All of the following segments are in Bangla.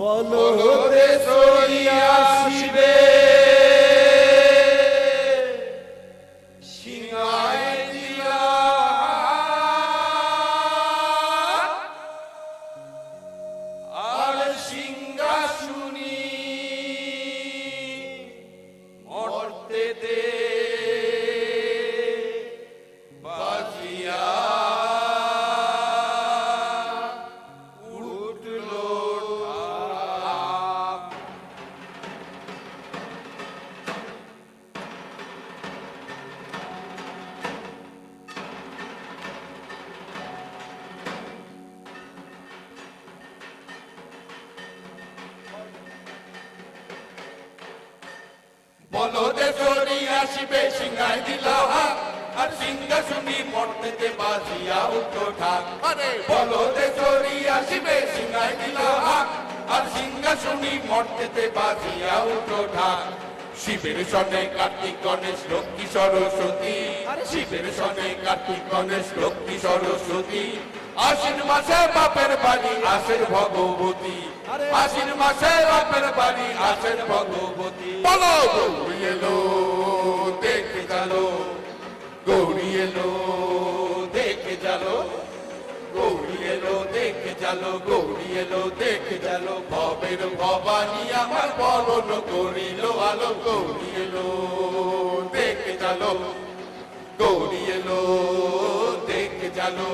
বলদে চলিয়াসিবে সিংহায় দিলা আর সিংহাসনী মর্তে দে বাজিয়া বলদে চলিয়াসিবে সিংহায় দিলা আর সিংহাসনী মর্তেতে বাজিয়া উঠো ঠাক আরে বলদে চলিয়াসিবে সিংহায় দিলা আর সিংহাসনী মর্তেতে বাজিয়া উঠো ঠাক শিবের সনে কার্তিক গণেশ লক্ষ্মী সরস্বতী শিবের সনে কার্তিক গণেশ লক্ষ্মী সরস্বতী আশ্বিন মাসে বাপের বাড়ি আসের ভগবতী আশ্বিন মাসে বাপের বাড়ি আসের ভগবতী বলো গৌরী এলো দেখে চলো গৌরী এলো দেখে চলো গৌরী এলো দেখে চলো গৌরী এলো দেখে চলো ভবের ভবানী আমার বরণ করিল আলো গৌরী এলো দেখে চলো গৌরী এলো দেখে চলো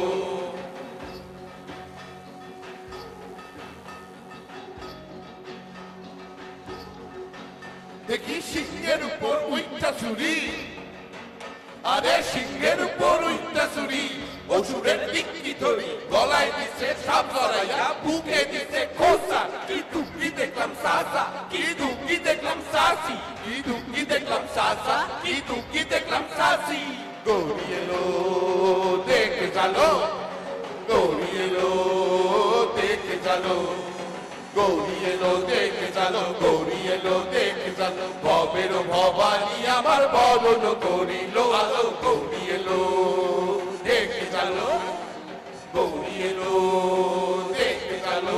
দেখি সিংহের উপর উইটা ছুরি আরে সিংহের উপর উইটা ছুরি অসুরের দিকটি ধরি গলায় দিছে সাপ জড়াইয়া বুকে দিছে খোসা কি দুঃখী দেখলাম সাসা কি দুঃখী দেখলাম সাসি কি দুঃখী দেখলাম সাসা কি দুঃখী দেখলাম সাসি গৌরী এলো দেখে চলো গৌরী এলো দেখে চলো গৌরী এলো দেখে চলো গৌরী এলো দেখে চলো ভবের ভবানী আমার বরণ করিল আলো গৌরী এলো দেখে চলো গৌরী এলো দেখে চলো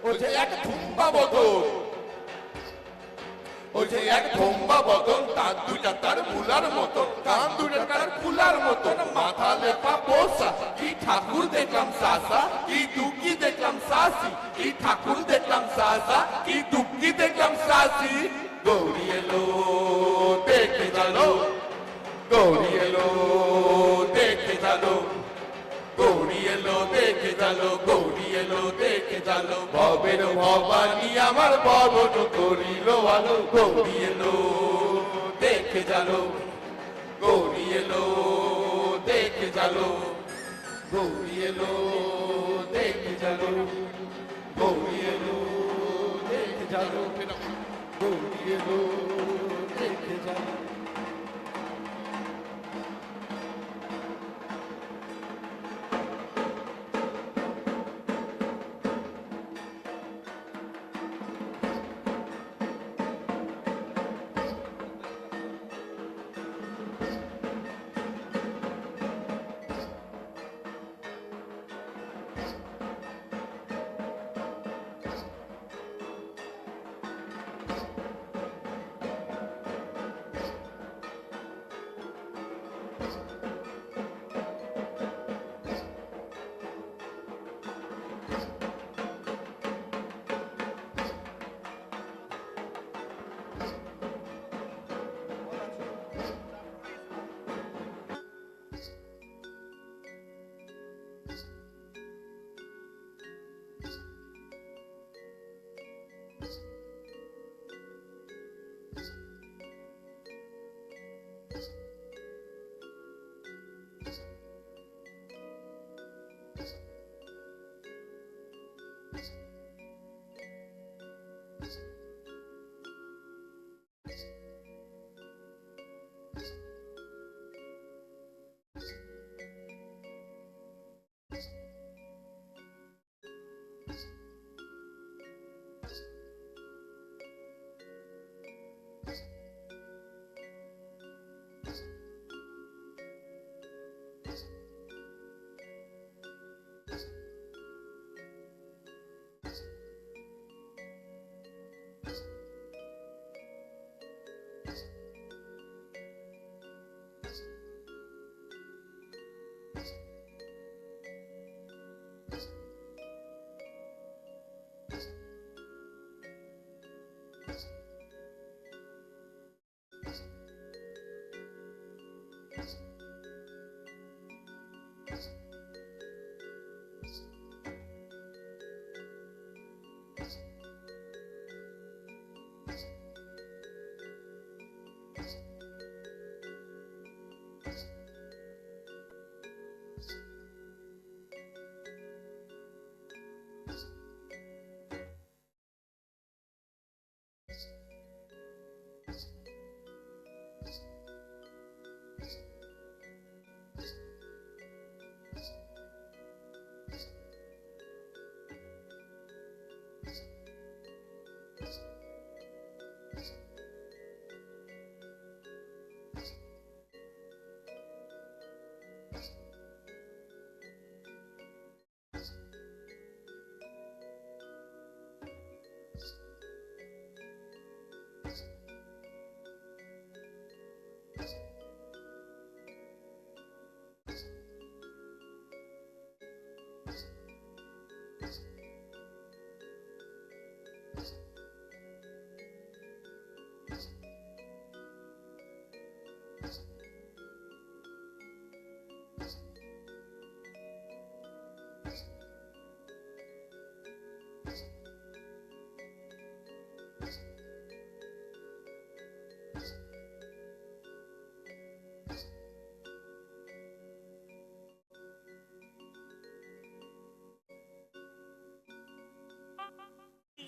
ও যে এক ধুম্বা বদল ওই যে এক ধম্বা বদন তার দুইটা তার মুলার মতন কান দুইটা তার ফুলার মতন মাথা লেপা পোষা কি ঠাকুর দেখলাম সাসা কি দুঃখী দেখলাম সাসি কি ঠাকুর দেখলাম সাসা কি দুঃখী দেখলাম সাসি গৌরী এলো দেখে চলো গৌরী এলো দেখে চলো গৌরী এলো দেখে চলো গৌরী এলো দেখে চলো ভবের ভবানী আমার বরণ করিল আলো গৌরী এলো দেখে চলো গৌরী এলো দেখে চলো গৌরী এলো দেখে চলো গৌরী এলো দেখে চলো গৌরী এলো দেখে চলো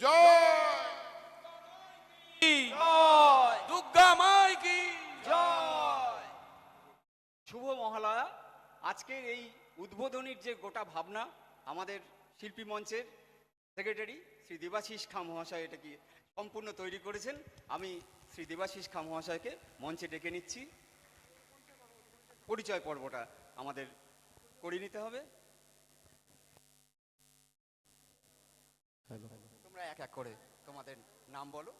জয় দুর্গা মাই কি জয়। শুভ মহালয়া। আজকের এই উদ্বোধনীর যে গোটা ভাবনা, আমাদের শিল্পী মঞ্চের সেক্রেটারি শ্রী দেবাশিস খাঁ মহাশয় এটাকে সম্পূর্ণ তৈরি করেছেন। আমি শ্রী দেবাশিস খাঁ মহাশয়কে মঞ্চে ডেকে নিচ্ছি। পরিচয় পর্বটা আমাদের করে নিতে হবে। তোমরা এক এক করে তোমাদের নাম বলো।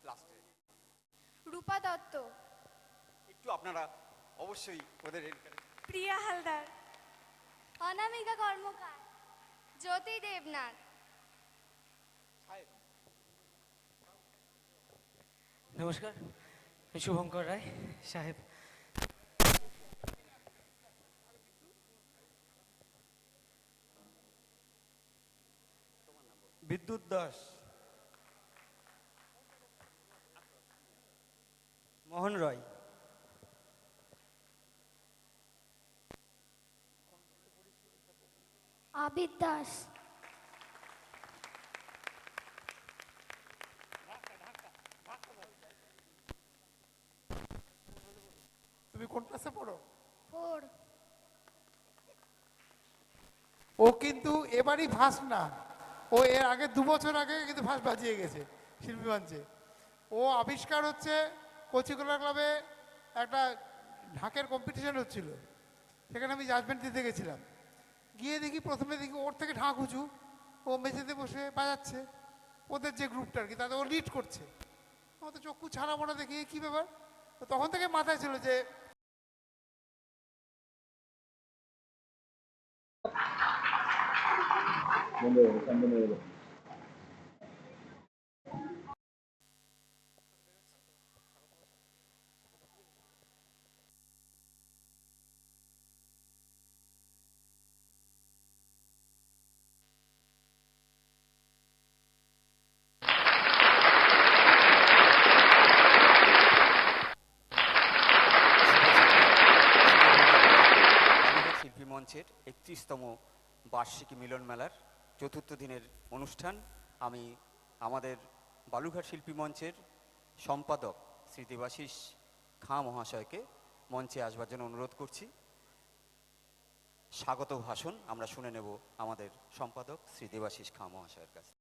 লাস্টে রূপা দত্ত, একটু আপনারা অবশ্যই ওদের প্রিয়া হালদার, অনামিকা কর্মকার, জ্যোতি দেবনাথ। নমস্কার, আমি শুভঙ্কর রায় সাহেব। বিদ্যুৎ দাস, মোহন রয়, আবিদ দাস, তুমি কোন ক্লাসে পড়ো? ফোর। ও কিন্তু এবারই ফার্স্ট না, ও এর আগে 2 বছর আগে কিন্তু ফার্স্ট বাজিয়ে গেছে শিল্পী মঞ্চে। ও আবিষ্কার হচ্ছে কচিকলা ক্লাবে একটা ঢাকের কম্পিটিশন হচ্ছিল, সেখানে আমি জাজমেন্ট দিতে গেছিলাম। গিয়ে দেখি প্রথমে দেখি ওর থেকে ঢাক উঁচু, ও মেঝেতে বসে বাজাচ্ছে, ওদের যে গ্রুপটা আর কি তাদের ও লিড করছে। আমার তো চক্ষু ছাড়া মোড়া দেখি কী ব্যাপার। তো তখন থেকে মাথায় ছিল যে শিল্পী মঞ্চের 31তম বার্ষিকী মিলন মেলার চতুর্থ দিনের অনুষ্ঠান। আমি আমাদের বালুঘাট শিল্পী মঞ্চের সম্পাদক শ্রী দেবাশিস খাঁ মহাশয়কে মঞ্চে আসবার জন্য অনুরোধ করছি। স্বাগত ভাষণ আমরা শুনে নেব আমাদের সম্পাদক শ্রী দেবাশিস খাঁ মহাশয়ের কাছে।